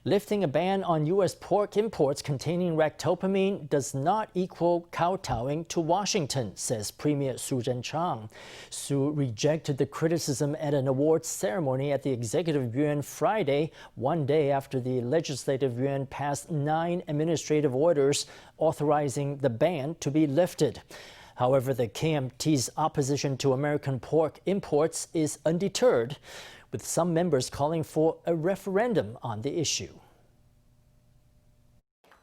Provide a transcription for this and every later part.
Lifting a ban on U.S. pork imports containing ractopamine does not equal kowtowing to Washington, says Premier Su Tseng-chang. Su rejected the criticism at an awards ceremony at the Executive Yuan Friday, one day after the Legislative Yuan passed 9 administrative orders authorizing the ban to be lifted. However, the KMT's opposition to American pork imports is undeterred, with some members calling for a referendum on the issue.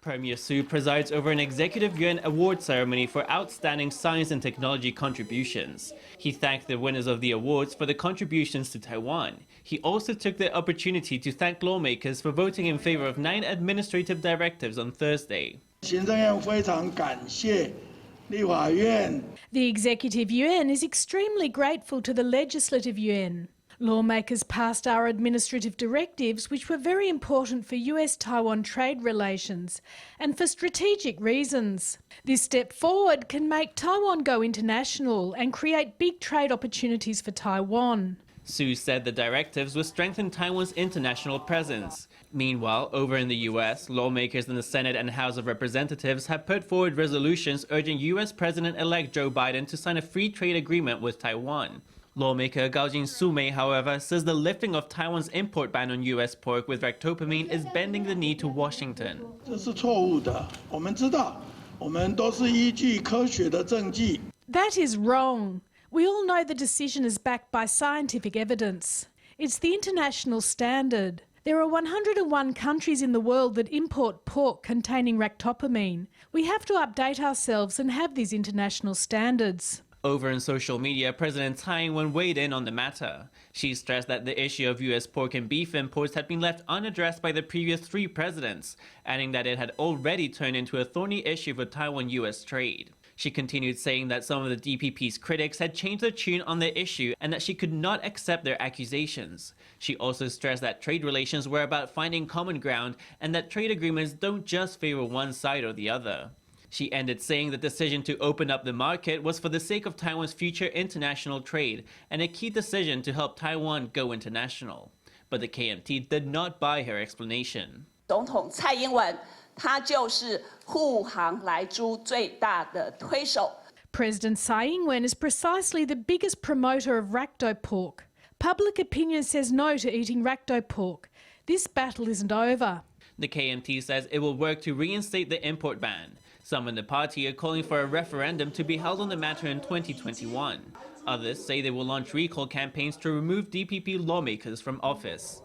Premier Su presides over an Executive Yuan award ceremony for outstanding science and technology contributions. He thanked the winners of the awards for the contributions to Taiwan. He also took the opportunity to thank lawmakers for voting in favor of 9 administrative directives on Thursday. The Executive Yuan is extremely grateful to the Legislative Yuan. Lawmakers passed our administrative directives, which were very important for U.S Taiwan trade relations and for strategic reasons. This step forward can make Taiwan go international and create big trade opportunities for Taiwan. Su said the directives will strengthen Taiwan's international presence. Meanwhile, over in the U.S., lawmakers in the Senate and House of Representatives have put forward resolutions urging U.S. President-elect Joe Biden to sign a free trade agreement with Taiwan. Lawmaker Gaojin Sumei, however, says the lifting of Taiwan's import ban on U.S. pork with ractopamine is bending the knee to Washington. That is wrong. We all know the decision is backed by scientific evidence. It's the international standard. There are 101 countries in the world that import pork containing ractopamine. We have to update ourselves and have these international standards. Over in social media, President Tsai Ing-wen weighed in on the matter. She stressed that the issue of U.S. pork and beef imports had been left unaddressed by the previous 3 presidents, adding that it had already turned into a thorny issue for Taiwan-U.S. trade. She continued saying that some of the DPP's critics had changed their tune on the issue and that she could not accept their accusations. She also stressed that trade relations were about finding common ground and that trade agreements don't just favor one side or the other. She ended saying the decision to open up the market was for the sake of Taiwan's future international trade and a key decision to help Taiwan go international. But the KMT did not buy her explanation. President Tsai Ing-wen is precisely the biggest promoter of racto pork. Public opinion says no to eating racto pork. This battle isn't over. The KMT says it will work to reinstate the import ban. Some in the party are calling for a referendum to be held on the matter in 2021. Others say they will launch recall campaigns to remove DPP lawmakers from office.